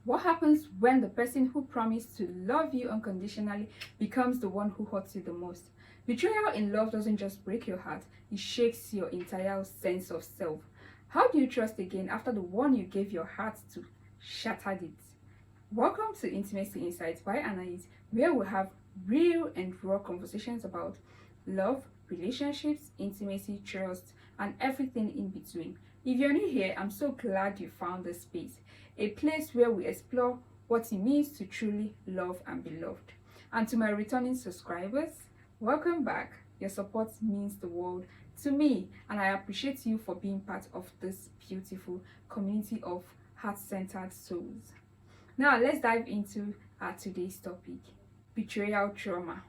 What happens when the person who promised to love you unconditionally becomes the one who hurts you the most? Betrayal in love doesn't just break your heart, it shakes your entire sense of self. How do you trust again after the one you gave your heart to shattered it? Welcome to Intimacy Insights by Anais, where we have real and raw conversations about love, relationships, intimacy, trust, and everything in between. If you're new here, I'm so glad you found this space, a place where we explore what it means to truly love and be loved. And to my returning subscribers, welcome back. Your support means the world to me, and I appreciate you for being part of this beautiful community of heart-centered souls. Now, let's dive into our today's topic, betrayal trauma.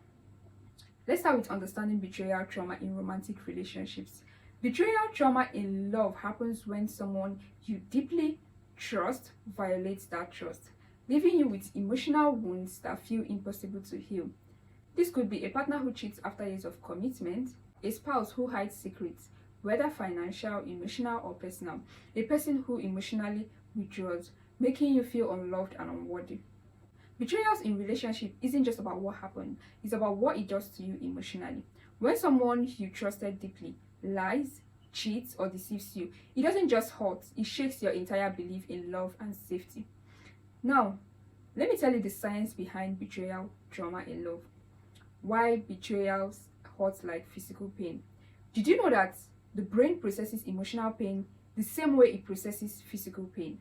Let's start with understanding betrayal trauma in romantic relationships. Betrayal trauma in love happens when someone you deeply trust violates that trust, leaving you with emotional wounds that feel impossible to heal. This could be a partner who cheats after years of commitment, a spouse who hides secrets, whether financial, emotional, or personal, a person who emotionally withdraws, making you feel unloved and unworthy. Betrayals in relationship isn't just about what happened, it's about what it does to you emotionally. When someone you trusted deeply lies, cheats, or deceives you, it doesn't just hurt, it shakes your entire belief in love and safety. Now, let me tell you the science behind betrayal trauma in love. Why betrayals hurt like physical pain. Did you know that the brain processes emotional pain the same way it processes physical pain?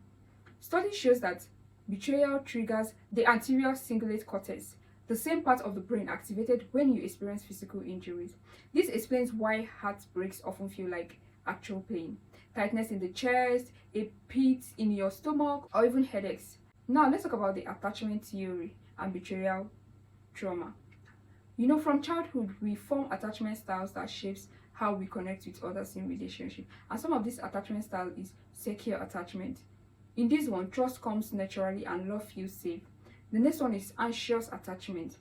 Study shows that betrayal triggers the anterior cingulate cortex, the same part of the brain activated when you experience physical injuries. This explains why heartbreaks often feel like actual pain, tightness in the chest, a pit in your stomach, or even headaches. Now let's talk about the attachment theory and betrayal trauma. You know, from childhood, we form attachment styles that shapes how we connect with others in relationship. And some of this attachment style is secure attachment. In this one, trust comes naturally and love feels safe. The next one is anxious attachment.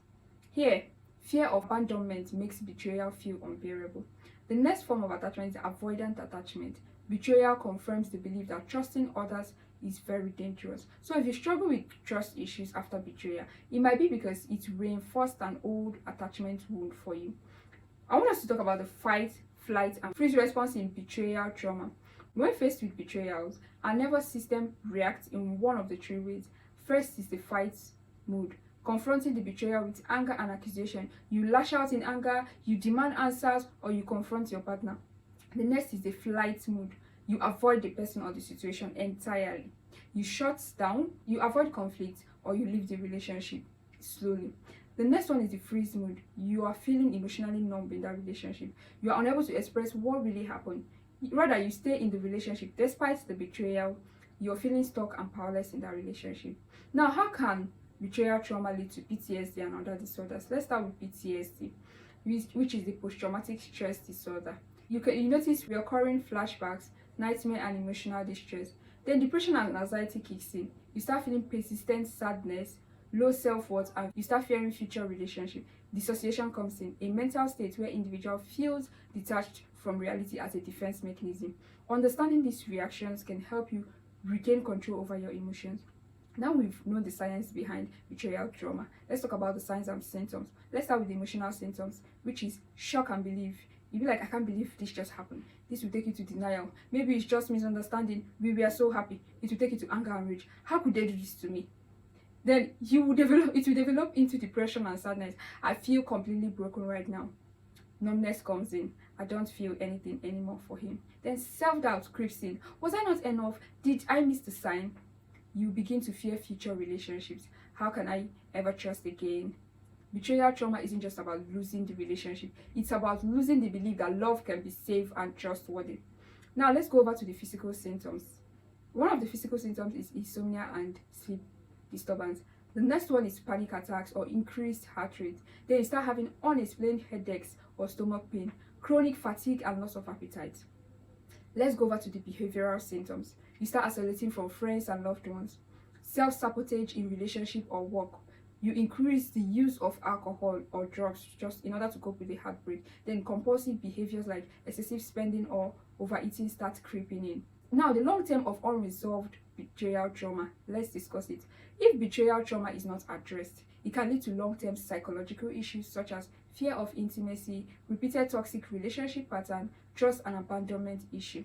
Here, fear of abandonment makes betrayal feel unbearable. The next form of attachment is avoidant attachment. Betrayal confirms the belief that trusting others is very dangerous. So if you struggle with trust issues after betrayal, it might be because it reinforced an old attachment wound for you. I want us to talk about the fight, flight, and freeze response in betrayal trauma. When faced with betrayals, our nervous system reacts in one of the three ways. First is the fight mood, confronting the betrayal with anger and accusation. You lash out in anger, you demand answers, or you confront your partner. The next is the flight mood. You avoid the person or the situation entirely. You shut down, you avoid conflict, or you leave the relationship slowly. The next one is the freeze mood. You are feeling emotionally numb in that relationship. You are unable to express what really happened. Rather, you stay in the relationship despite the betrayal. You're feeling stuck and powerless in that relationship. Now, how can betrayal trauma lead to PTSD and other disorders? Let's start with PTSD, which is the post-traumatic stress disorder. You notice recurring flashbacks, nightmare, and emotional distress. Then depression and anxiety kicks in. You start feeling persistent sadness, low self-worth, and you start fearing future relationship. Dissociation comes in, a mental state where individual feels detached from reality as a defense mechanism. Understanding these reactions can help you regain control over your emotions. Now we've known the science behind betrayal trauma. Let's talk about the signs and symptoms. Let's start with the emotional symptoms, which is shock and belief. You'll be like, I can't believe this just happened. This will take you to denial. Maybe it's just misunderstanding. We were so happy. It will take you to anger and rage. How could they do this to me? Then it will develop into depression and sadness. I feel completely broken right now. Numbness comes in. I don't feel anything anymore for him. Then self-doubt creeps in. Was I not enough? Did I miss the sign? You begin to fear future relationships. How can I ever trust again? Betrayal trauma isn't just about losing the relationship. It's about losing the belief that love can be safe and trustworthy. Now let's go over to the physical symptoms. One of the physical symptoms is insomnia and sleep disturbance. The next one is panic attacks or increased heart rate. Then you start having unexplained headaches or stomach pain, chronic fatigue, and loss of appetite. Let's go over to the behavioral symptoms. You start isolating from friends and loved ones. Self-sabotage in relationship or work. You increase the use of alcohol or drugs just in order to cope with the heartbreak. Then compulsive behaviors like excessive spending or overeating start creeping in. Now, the long term of unresolved betrayal trauma. Let's discuss it. If betrayal trauma is not addressed, it can lead to long-term psychological issues such as fear of intimacy, repeated toxic relationship pattern, trust and abandonment issue.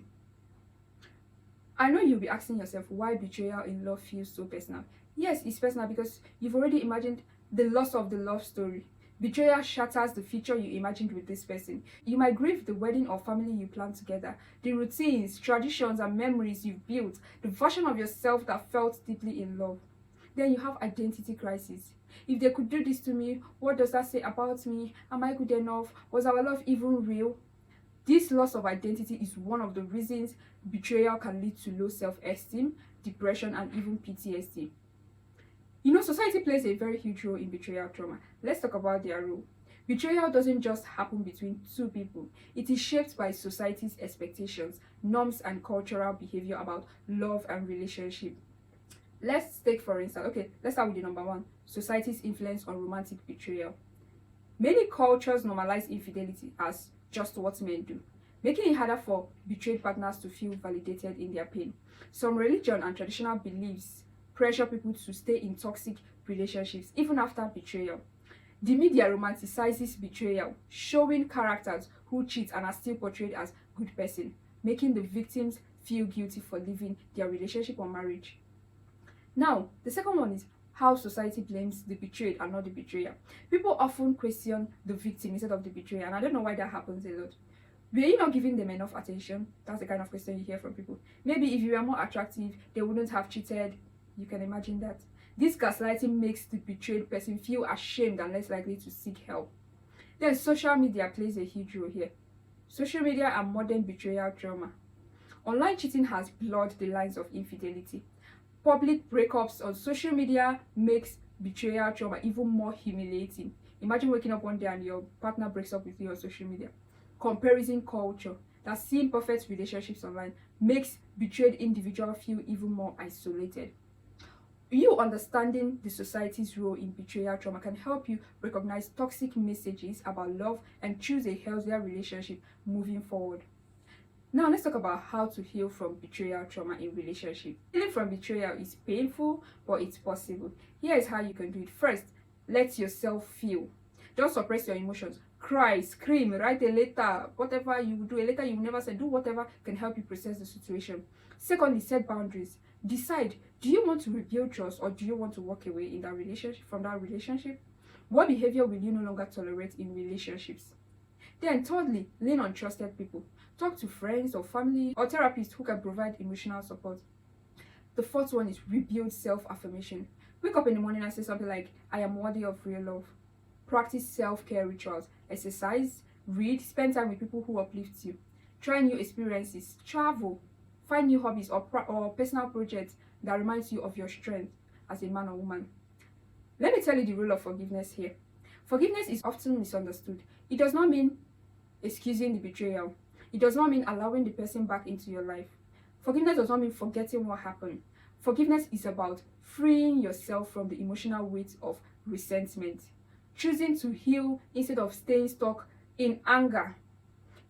I know you'll be asking yourself why betrayal in love feels so personal. Yes, it's personal because you've already imagined the loss of the love story. Betrayal shatters the future you imagined with this person. You might grieve the wedding or family you planned together, the routines, traditions, and memories you've built, the version of yourself that felt deeply in love. Then you have identity crisis. If they could do this to me, what does that say about me? Am I good enough? Was our love even real? This loss of identity is one of the reasons betrayal can lead to low self-esteem, depression, and even PTSD. You know, society plays a very huge role in betrayal trauma. Let's talk about their role. Betrayal doesn't just happen between two people. It is shaped by society's expectations, norms, and cultural behavior about love and relationship. Let's take for instance, let's start with the number one, society's influence on romantic betrayal. Many cultures normalize infidelity as just what men do, making it harder for betrayed partners to feel validated in their pain. Some religion and traditional beliefs pressure people to stay in toxic relationships even after betrayal. The media romanticizes betrayal, showing characters who cheat and are still portrayed as good person, making the victims feel guilty for leaving their relationship or marriage. Now, the second one is how society blames the betrayed and not the betrayer. People often question the victim instead of the betrayer, and I don't know why that happens a lot. Were you not giving them enough attention? That's the kind of question you hear from people. Maybe if you were more attractive, they wouldn't have cheated. You can imagine that. This gaslighting makes the betrayed person feel ashamed and less likely to seek help. Then social media plays a huge role here. Social media and modern betrayal trauma. Online cheating has blurred the lines of infidelity. Public breakups on social media makes betrayal trauma even more humiliating. Imagine waking up one day and your partner breaks up with you on social media. Comparison culture, that seeing perfect relationships online, makes betrayed individual feel even more isolated. You understanding the society's role in betrayal trauma can help you recognize toxic messages about love and choose a healthier relationship moving forward. Now let's talk about how to heal from betrayal trauma in relationship. Healing from betrayal is painful, but it's possible. Here is how you can do it. First, let yourself feel. Don't suppress your emotions. Cry, scream, write a letter, whatever you do, a letter you never said, do whatever can help you process the situation. Secondly, set boundaries. Decide, do you want to rebuild trust or do you want to walk away in that relationship from that relationship? What behavior will you no longer tolerate in relationships? Then thirdly, lean on trusted people. Talk to friends or family or therapists who can provide emotional support. The fourth one is rebuild self-affirmation. Wake up in the morning and say something like, I am worthy of real love. Practice self-care rituals. Exercise, read, spend time with people who uplift you. Try new experiences, travel, find new hobbies or personal projects that reminds you of your strength as a man or woman. Let me tell you the role of forgiveness here. Forgiveness is often misunderstood. It does not mean excusing the betrayal. It does not mean allowing the person back into your life. Forgiveness does not mean forgetting what happened. Forgiveness is about freeing yourself from the emotional weight of resentment, choosing to heal instead of staying stuck in anger,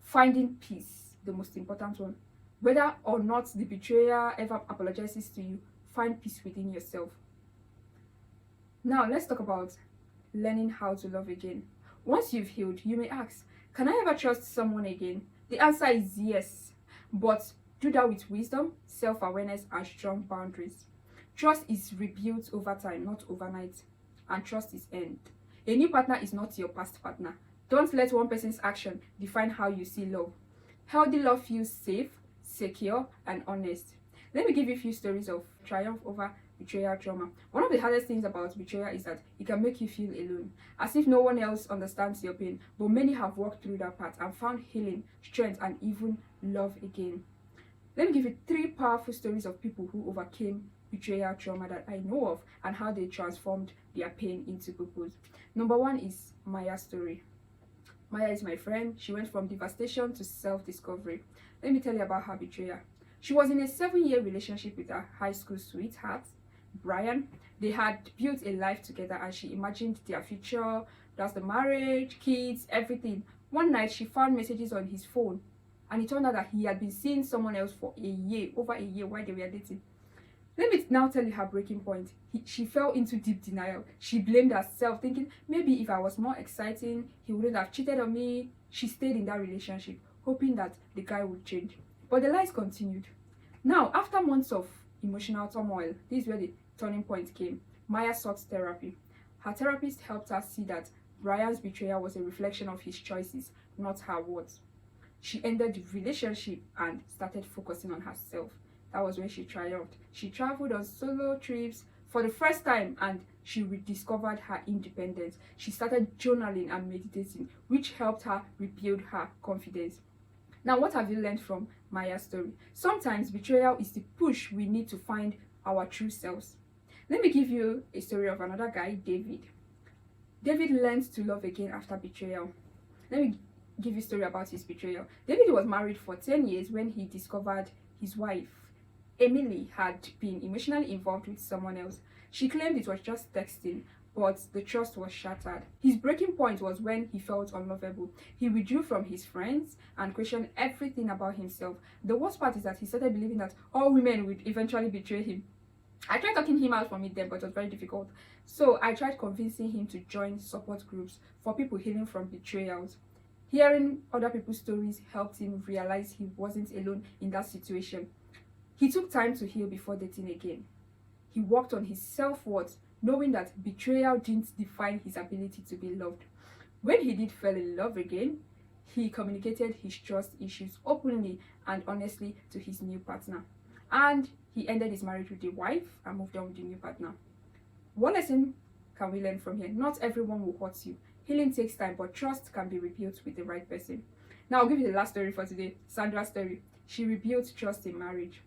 finding peace, the most important one. Whether or not the betrayer ever apologizes to you, find peace within yourself. Now, let's talk about learning how to love again. Once you've healed, you may ask, can I ever trust someone again? The answer is yes, but do that with wisdom, self-awareness, and strong boundaries. Trust is rebuilt over time, not overnight, and trust is earned. A new partner is not your past partner. Don't let one person's action define how you see love. Healthy love feels safe, secure, and honest. Let me give you a few stories of triumph over betrayal trauma. One of the hardest things about betrayal is that it can make you feel alone, as if no one else understands your pain, but many have walked through that path and found healing, strength, and even love again. Let me give you 3 powerful stories of people who overcame betrayal trauma that I know of and how they transformed their pain into purpose. Number 1 is Maya's story. Maya is my friend. She went from devastation to self-discovery. Let me tell you about her betrayer. She was in a 7-year relationship with her high school sweetheart, Brian. They had built a life together and she imagined their future. That's the marriage, kids, everything. One night she found messages on his phone and it turned out that he had been seeing someone else for a year, over a year, while they were dating. Let me now tell you her breaking point. She fell into deep denial. She blamed herself, thinking maybe if I was more exciting, he wouldn't have cheated on me. She stayed in that relationship, hoping that the guy would change. But the lies continued. Now, after months of emotional turmoil, this is where the turning point came. Maya sought therapy. Her therapist helped her see that Brian's betrayal was a reflection of his choices, not her words. She ended the relationship and started focusing on herself. That was when she triumphed. She traveled on solo trips for the first time and she rediscovered her independence. She started journaling and meditating, which helped her rebuild her confidence. Now, what have you learned from Maya's story? Sometimes betrayal is the push we need to find our true selves. Let me give you a story of another guy, David. David learned to love again after betrayal. Let me give you a story about his betrayal. David was married for 10 years when he discovered his wife, Emily, had been emotionally involved with someone else. She claimed it was just texting, but the trust was shattered. His breaking point was when he felt unlovable. He withdrew from his friends and questioned everything about himself. The worst part is that he started believing that all women would eventually betray him. I tried talking him out from it then, but it was very difficult. So I tried convincing him to join support groups for people healing from betrayals. Hearing other people's stories helped him realize he wasn't alone in that situation. He took time to heal before dating again. He worked on his self-worth, knowing that betrayal didn't define his ability to be loved. When he did fall in love again, he communicated his trust issues openly and honestly to his new partner. And he ended his marriage with a wife and moved on with the new partner. What lesson can we learn from here? Not everyone will hurt you. Healing takes time, but trust can be rebuilt with the right person. Now, I'll give you the last story for today, Sandra's story. She rebuilt trust in marriage.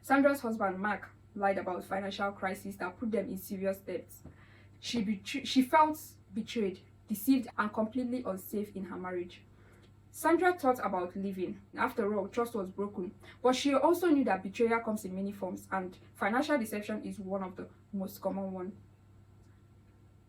Sandra's husband, Mark, lied about financial crisis that put them in serious debts. She felt betrayed, deceived, and completely unsafe in her marriage. Sandra thought about leaving. After all, trust was broken. But she also knew that betrayal comes in many forms, and financial deception is one of the most common ones.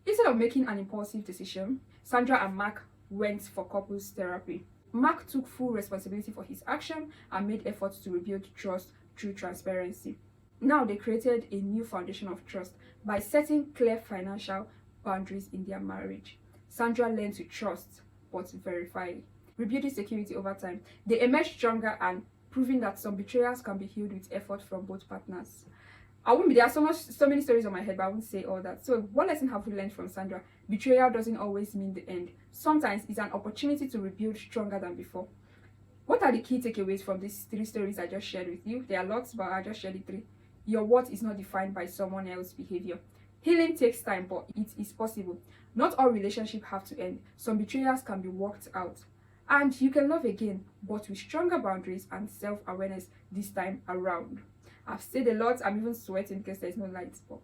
Instead of making an impulsive decision, Sandra and Mark went for couples therapy. Mark took full responsibility for his action and made efforts to rebuild trust through transparency. Now they created a new foundation of trust by setting clear financial boundaries in their marriage. Sandra learned to trust but verify, rebuilding security over time. They emerged stronger and proving that some betrayals can be healed with effort from both partners. There are so many stories on my head, but I won't say all that. So what lesson have we learned from Sandra? Betrayal doesn't always mean the end. Sometimes it's an opportunity to rebuild stronger than before. What are the key takeaways from these 3 stories I just shared with you? There are lots, but I just shared the 3. Your worth is not defined by someone else's behavior. Healing takes time, but it is possible. Not all relationships have to end. Some betrayals can be worked out. And you can love again, but with stronger boundaries and self-awareness this time around. I've said a lot, I'm even sweating because there's no light. But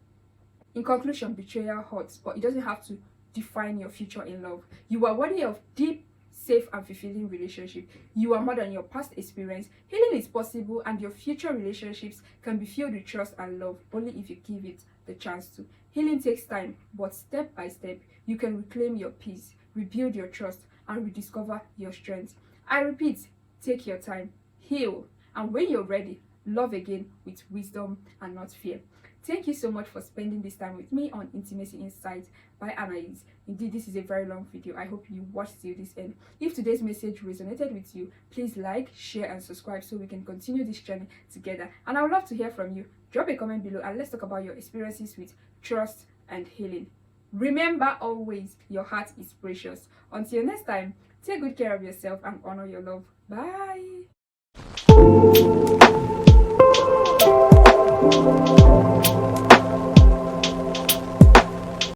in conclusion, betrayal hurts, but it doesn't have to define your future in love. You are worthy of deep, safe and fulfilling relationship. You are more than your past experience. Healing is possible and your future relationships can be filled with trust and love only if you give it the chance to. Healing takes time, but step by step, you can reclaim your peace, rebuild your trust and rediscover your strength. I repeat, take your time, heal, and when you're ready, love again with wisdom and not fear. Thank you so much for spending this time with me on Intimacy Insights by Anais. Indeed, this is a very long video. I hope you watched till this end. If today's message resonated with you, please like, share and subscribe so we can continue this journey together. And I would love to hear from you. Drop a comment below and let's talk about your experiences with trust and healing. Remember always, your heart is precious. Until next time, take good care of yourself and honor your love. Bye.